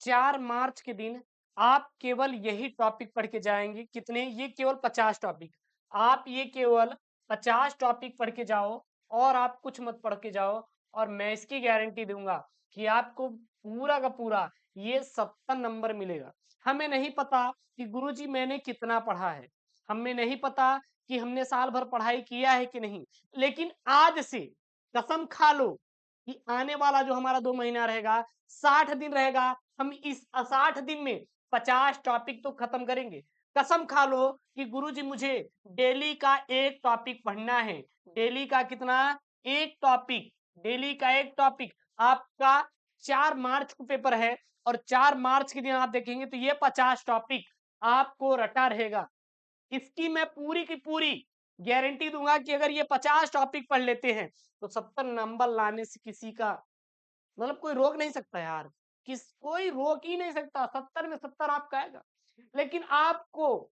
4 मार्च के दिन आप केवल यही टॉपिक पढ़ के जाएंगे। कितने? ये केवल 50 टॉपिक। आप ये केवल 50 टॉपिक पढ़ के जाओ और आप कुछ मत पढ़ के जाओ, और मैं इसकी गारंटी दूंगा कि आपको पूरा का पूरा ये 70 नंबर मिलेगा। हमें नहीं पता कि गुरुजी मैंने कितना पढ़ा है, हमें नहीं पता कि हमने साल भर पढ़ाई किया है कि नहीं, लेकिन आज से कसम खा लो कि आने वाला जो हमारा 2 महीना रहेगा, 60 दिन रहेगा, हम इस 60 दिन में 50 टॉपिक तो खत्म करेंगे। कसम खा लो कि गुरुजी मुझे डेली का एक टॉपिक पढ़ना है। डेली का कितना? एक टॉपिक। डेली का एक टॉपिक। आपका 4 मार्च को पेपर है और 4 मार्च के दिन आप देखेंगे तो ये 50 टॉपिक आपको रटा रहेगा। इसकी मैं पूरी की पूरी गारंटी दूंगा कि अगर ये 50 टॉपिक पढ़ लेते हैं तो 70 नंबर लाने से किसी का मतलब कोई रोक नहीं सकता यार। कोई रोक ही नहीं सकता। 70 में 70 आपका आएगा। लेकिन आपको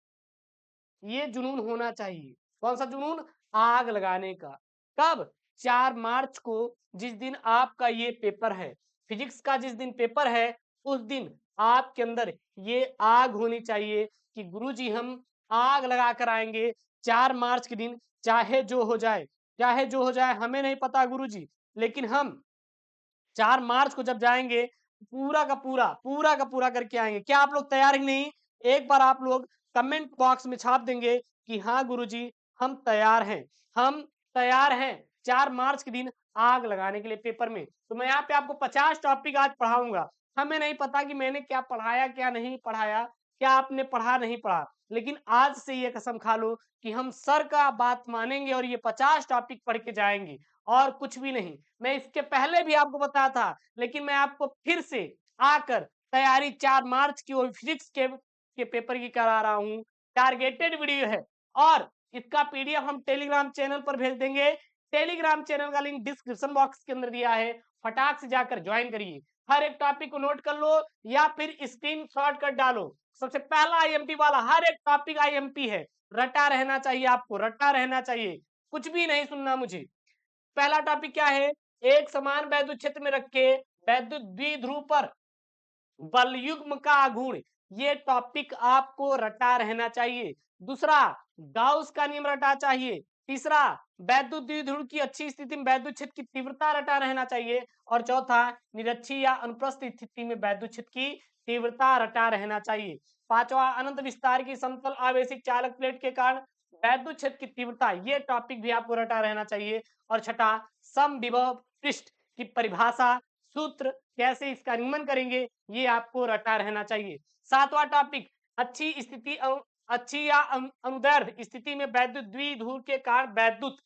ये जुनून होना चाहिए। कौन सा जुनून? आग लगाने का। कब? 4 मार्च को, जिस दिन आपका ये पेपर है, फिजिक्स का जिस दिन पेपर है, उस दिन आपके अंदर ये आग होनी चाहिए कि गुरुजी हम आग लगा कर आएंगे 4 मार्च के दिन। चाहे जो हो जाए, चाहे जो हो जाए, हमें नहीं पता गुरुजी, लेकिन हम 4 मार्च को जब जाएंगे पूरा का पूरा करके आएंगे। क्या आप लोग तैयार ही नहीं? एक बार आप लोग कमेंट बॉक्स में छाप देंगे कि हाँ गुरुजी हम तैयार हैं, हम तैयार हैं 4 मार्च के दिन आग लगाने के लिए पेपर में। तो मैं यहाँ पे आपको 50 टॉपिक आज पढ़ाऊंगा। हमें नहीं पता कि मैंने क्या पढ़ाया क्या नहीं पढ़ाया, क्या आपने पढ़ा नहीं पढ़ा, लेकिन आज से ये कसम खा लो कि हम सर का बात मानेंगे और ये 50 टॉपिक पढ़ के जाएंगे और कुछ भी नहीं। मैं इसके पहले भी आपको बताया था, लेकिन मैं आपको फिर से आकर तैयारी 4 मार्च की और फिजिक्स के पेपर की करा रहा हूँ। टारगेटेड वीडियो है और इसका पीडीएफ हम टेलीग्राम चैनल पर भेज देंगे। टेलीग्राम चैनल का लिंक डिस्क्रिप्शन बॉक्स के अंदर दिया है, फटाक से जाकर ज्वाइन करिए। हर एक टॉपिक को नोट कर लो या फिर स्क्रीन शॉट कर डालो। सबसे पहला आईएमपी वाला, हर एक टॉपिक आईएमपी है। रटा रहना चाहिए, आपको रटा रहना चाहिए, कुछ भी नहीं सुनना मुझे। पहला टॉपिक क्या है? एक समान वैद्युत क्षेत्र में रखे वैद्युत द्विध्रुव पर बलयुग्म का गुण। ये टॉपिक आपको रटा रहना चाहिए। दूसरा, गाउस का नियम रटा चाहिए। तीसरा, वैद्युत द्विध्रुव की अच्छी स्थिति में वैद्युत क्षेत्र की तीव्रता रटा रहना चाहिए। और चौथा, निरक्षीय या अनुप्रस्थ स्थिति में वैद्युत क्षेत्र की तीव्रता रटा रहना चाहिए। पांचवा, अनंत विस्तार की समतल आवेशित चालक प्लेट के कारण वैद्युत क्षेत्र की तीव्रता, ये टॉपिक भी आपको रटा रहना चाहिए। और छठा, समविभव पृष्ठ की परिभाषा, सूत्र, कैसे इसका नियमन करेंगे, ये आपको रटा रहना चाहिए। सातवां टॉपिक, अच्छी स्थिति अच्छी या अनुदैर्ध्य स्थिति में वैद्युत द्विध्रुव के कारण वैद्युत,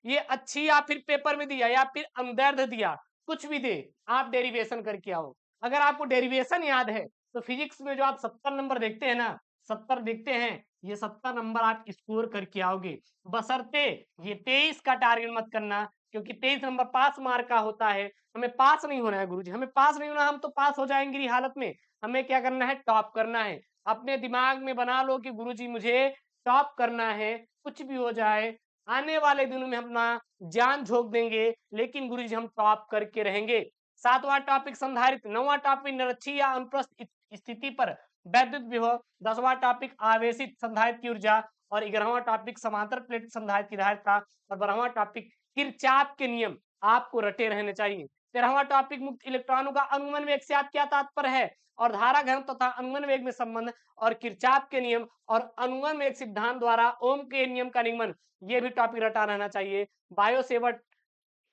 ये अच्छी या फिर पेपर में दिया या फिर अनुदैर्ध्य दिया, कुछ भी दे, आप डेरिवेशन करके आओ। अगर आपको डेरिवेशन याद है तो फिजिक्स में जो आप 70 नंबर देखते हैं ना, 70 देखते हैं, ये 70 नंबर आप स्कोर करके आओगे। बशर्ते ये 23 का टारगेट मत करना, क्योंकि 23 नंबर पास मार्क का होता है। हमें पास नहीं होना है गुरुजी, हमें पास नहीं होना, हम तो पास हो जाएंगे हालत में। हमें क्या करना है? टॉप करना है। अपने दिमाग में बना लो कि गुरुजी मुझे टॉप करना है, कुछ भी हो जाए, आने वाले दिनों में अपना जान झोंक देंगे, लेकिन गुरुजी हम टॉप करके रहेंगे। सातवां टॉपिक संधारित्र। नौवां टॉपिक निरक्षीय या अनुप्रस्थ स्थिति पर वैद्युत विभव। 10वां टॉपिक आवेशित संधारित्र की ऊर्जा। और 11वां टॉपिक समांतर प्लेट संधारित्र की धारिता। और 12वां टॉपिक किरचॉफ के नियम आपको रटे रहने चाहिए। 13वां टॉपिक मुक्त इलेक्ट्रॉनों का अनुगमन वेग से आप क्या तात्पर्य है और धारा घनत्व तथा अनुगमन वेग में संबंध और किरचॉफ के नियम और अनुगमन वेग सिद्धांत द्वारा ओम के नियम का निगमन, ये भी टॉपिक रटा रहना चाहिए।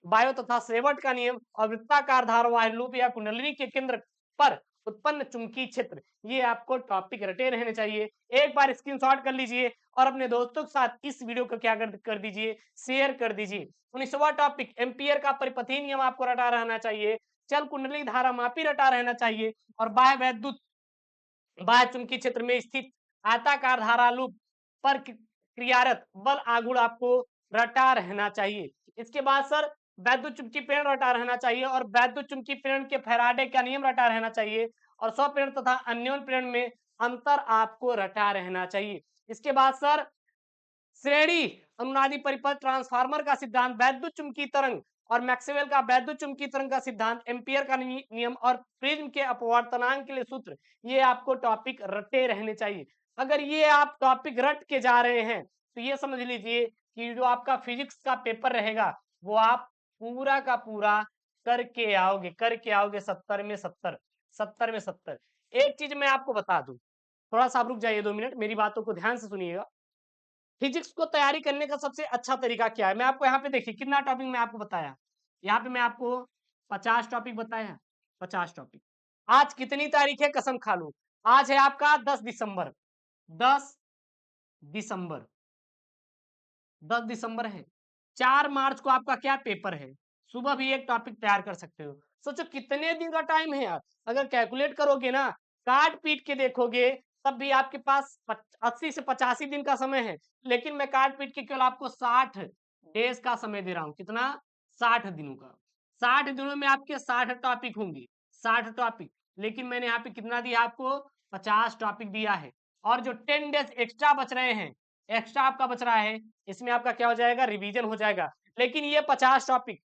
बायो तथा सेवट का नियम और वृत्ताकार धारावाही लूप या कुंडलिनी के केंद्र पर उत्पन्न चुंबकीय क्षेत्र, ये आपको टॉपिक रटे रहने चाहिए। एक बार स्क्रीनशॉट कर लीजिए और अपने दोस्तों के साथ इस वीडियो को क्या कर दीजिए, शेयर कर दीजिए। 19वां टॉपिक एम्पियर का परिपथीय नियम आपको रटा रहना चाहिए। चल कुंडली धारा मापी रटा रहना चाहिए। और बाह्य चुंबकीय क्षेत्र में स्थित आयताकार धारा लूप पर क्रियारत बल आघूर्ण आपको रटा रहना चाहिए। इसके बाद सर वैद्युत चुंबकीय प्रेरण रटा रहना चाहिए और वैद्युत चुंबकीय प्रेरण के फैराडे का नियम रटा रहना चाहिए। और स्वप्रेरण तथा अन्योन्य प्रेरण में अंतर आपको रटा रहना चाहिए। इसके बाद सर श्रेणी अनुनादी परिपथ ट्रांसफार्मर का सिद्धांत, वैद्युत चुंबकीय तरंग और मैक्सवेल का वैद्युत चुंबकीय तरंग का सिद्धांत, एम्पियर का नियम और प्रिज्म के अपवर्तनांक के लिए सूत्र, ये आपको टॉपिक रटे रहने चाहिए। अगर ये आप टॉपिक रट के जा रहे हैं तो ये समझ लीजिए कि जो आपका फिजिक्स का पेपर रहेगा वो आप पूरा का पूरा करके आओगे 70 में 70, 70 में 70। एक चीज मैं आपको बता दूं, थोड़ा सा आप रुक जाइए 2 मिनट, मेरी बातों को ध्यान से सुनिएगा। फिजिक्स को तैयारी करने का सबसे अच्छा तरीका क्या है? मैं आपको यहाँ पे देखिए कितना टॉपिक मैं आपको बताया। यहाँ पे मैं आपको 50 टॉपिक बताया, 50 टॉपिक। आज कितनी तारीख है कसम खा लूं, आज है आपका 10 दिसंबर, 10 दिसंबर, 10 दिसंबर है। 4 मार्च को आपका क्या पेपर है, सुबह भी एक टॉपिक तैयार कर सकते हो। सोचो कितने दिन का टाइम है यार। अगर कैलकुलेट करोगे ना, काट पीट के देखोगे, तब भी आपके पास 80 से 85 दिन का समय है। लेकिन मैं काट पीट के केवल आपको 60 डेज का समय दे रहा हूं। कितना? 60 दिनों का। 60 दिनों में आपके 60 टॉपिक होंगे, 60 टॉपिक। लेकिन मैंने यहाँ पे कितना दिया आपको? 50 टॉपिक दिया है। और जो 10 डेज एक्स्ट्रा बच रहे हैं, एक्स्ट्रा आपका बच रहा है, इसमें आपका क्या हो जाएगा? रिवीजन हो जाएगा। लेकिन ये 50 टॉपिक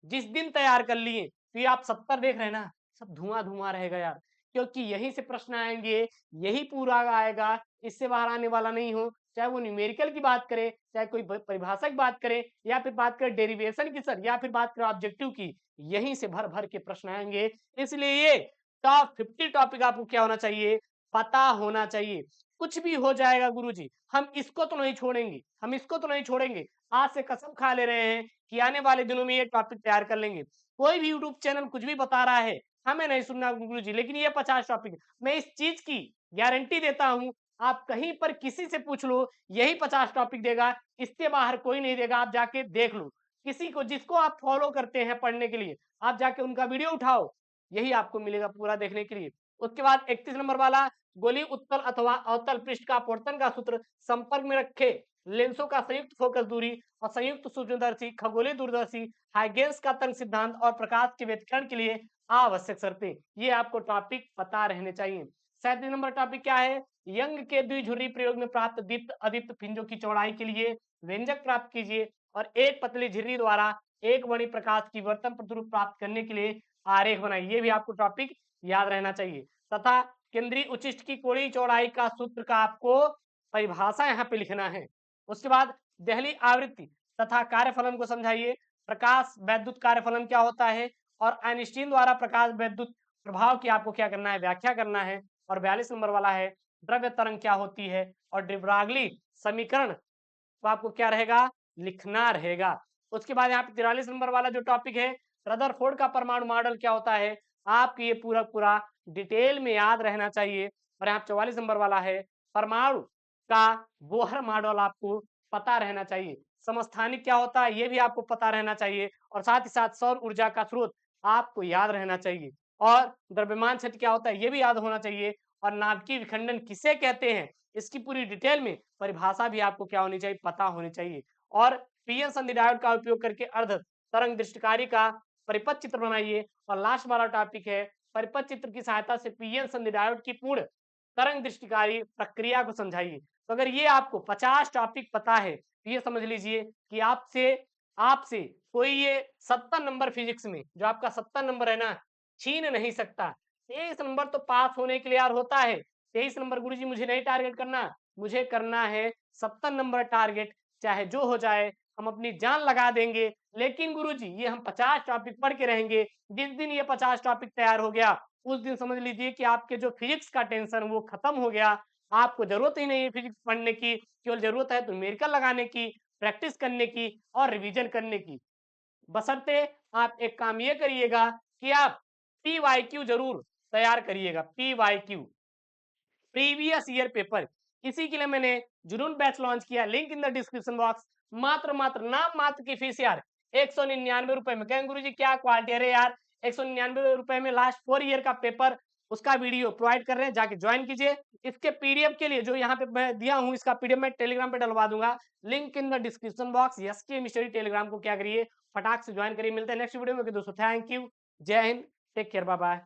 जिस दिन तैयार कर लिए, तो ये आप 70 देख रहे हैं ना, सब धुआं धुआं रहेगा यार। क्योंकि यहीं से प्रश्न आएंगे, यही पूरा आएगा, इससे बाहर आने वाला नहीं हो। चाहे वो न्यूमेरिकल की बात करे, चाहे कोई परिभाषा की बात करे, या फिर बात करे डेरिवेशन की सर, या फिर बात करे ऑब्जेक्टिव की, यहीं से भर भर के प्रश्न आएंगे। इसलिए ये टॉप 50 टॉपिक आपको क्या होना चाहिए? पता होना चाहिए। कुछ भी हो जाएगा गुरुजी, हम इसको तो नहीं छोड़ेंगे, हम इसको तो नहीं छोड़ेंगे। आज से कसम खा ले रहे हैं कि आने वाले दिनों में ये टॉपिक तैयार कर लेंगे। कोई भी यूट्यूब चैनल कुछ भी बता रहा है, हमें नहीं सुनना गुरुजी, लेकिन ये 50 टॉपिक, मैं इस चीज की गारंटी देता हूं। आप कहीं पर किसी से पूछ लो, यही 50 टॉपिक देगा, इससे बाहर कोई नहीं देगा। आप जाके देख लो, किसी को जिसको आप फॉलो करते हैं पढ़ने के लिए, आप जाके उनका वीडियो उठाओ, यही आपको मिलेगा पूरा देखने के लिए। उसके बाद 31 नंबर वाला, गोली उत्तल अथवा अवतल पृष्ठ का अपवर्तन का सूत्र, संपर्क में रखे लेंसों का संयुक्त फोकस दूरी और संयुक्त सूक्ष्मदर्शी खगोलीय दूरदर्शी, हाइगेंस का तरंग सिद्धांत और प्रकाश के व्यतिकरण के लिए आवश्यक शर्तें, ये आपको टॉपिक पता रहने चाहिए। 37 नंबर टॉपिक क्या है? यंग के द्विध्रुवी प्रयोग में प्राप्त दीप्त अदीप्त पिंजों की चौड़ाई के लिए व्यंजक प्राप्त कीजिए और एक पतली झिर्री द्वारा एक वर्णी प्रकाश की वर्तन प्रतिरूप प्राप्त करने के लिए आरेख बनाइए। ये भी आपको टॉपिक याद रहना चाहिए। तथा केंद्रीय उचिष्ट की कोणीय चौड़ाई का सूत्र का आपको परिभाषा यहाँ पे लिखना है। उसके बाद देहली आवृत्ति तथा कार्यफलन को समझाइए। प्रकाश वैद्युत कार्यफलन क्या होता है और आइंस्टीन द्वारा प्रकाश वैद्युत प्रभाव की आपको क्या करना है? व्याख्या करना है। और 42 नंबर वाला है द्रव्य तरंग क्या होती है और डिब्रागली समीकरण, तो आपको क्या रहेगा? लिखना रहेगा। उसके बाद यहाँ पे 43 नंबर वाला जो टॉपिक है, रदरफोर्ड का परमाणु मॉडल क्या होता है, आपको ये पूरा पूरा डिटेल में याद रहना चाहिए। और यहाँ 44 नंबर वाला है परमाणु का बोहर मॉडल, आपको पता रहना चाहिए। समस्थानिक क्या होता है, ये भी आपको पता रहना चाहिए। और साथ ही साथ सौर ऊर्जा का स्रोत आपको याद रहना चाहिए। और द्रव्यमान क्षेत्र क्या होता है, ये भी याद होना चाहिए। और नाभिकीय विखंडन किसे कहते हैं, इसकी पूरी डिटेल में परिभाषा भी आपको क्या होनी चाहिए? पता होनी चाहिए। और पीएन संधि डायोड का उपयोग करके अर्ध तरंग दृष्टिकारी का परिपथ चित्र बनाइए। और लास्ट वाला टॉपिक है परिपथ चित्र की सहायता से पीएन संधि डायोड की पूर्ण तरंग दृष्टिकारी प्रक्रिया को समझाइए। तो अगर ये आपको 50 टॉपिक पता है, तो ये समझ लीजिए कि आपसे आपसे कोई ये 70 नंबर फिजिक्स में जो आपका 70 नंबर है ना, छीन नहीं सकता। 23 नंबर तो पास होने के लिए यार होता है। 23 नंबर गुरुजी मुझे नहीं टारगेट करना, मुझे करना है 70 नंबर टारगेट। चाहे जो हो जाए, हम अपनी जान लगा देंगे। लेकिन गुरुजी ये हम 50 टॉपिक पढ़ के रहेंगे। जिस दिन ये 50 टॉपिक तैयार हो गया, उस दिन समझ लीजिए कि आपके जो फिजिक्स का टेंशन वो खत्म हो गया। आपको जरूरत ही नहीं है फिजिक्स पढ़ने की, केवल जरूरत है तो न्यूमेरिकल लगाने की, प्रैक्टिस करने की और रिवीजन करने की। बशर्ते आप एक काम ये करिएगा कि आप PYQ जरूर तैयार करिएगा। PYQ प्रीवियस ईयर पेपर, इसी के लिए मैंने जुनून बैच लॉन्च किया, link in the description box. मात्र मात्र नाम मात्र की फीस यार 199 रुपए में। कहें गुरु जी क्या क्वालिटी है यार, 199 रुपए में लास्ट 4 ईयर का पेपर, उसका वीडियो प्रोवाइड कर रहे हैं, जाके ज्वाइन कीजिए। इसके पीडीएफ के लिए जो यहाँ पे मैं दिया हूँ, इसका पीडीएफ मैं टेलीग्राम पे डलवा दूंगा, link in the description box. Yes के मिस्ट्री टेलीग्राम को क्या करिए, फटाक से ज्वाइन करिए। मिलते हैं नेक्स्ट वीडियो में दोस्तों। थैंक यू, जय हिंद, टेक केयर, बाय बाय।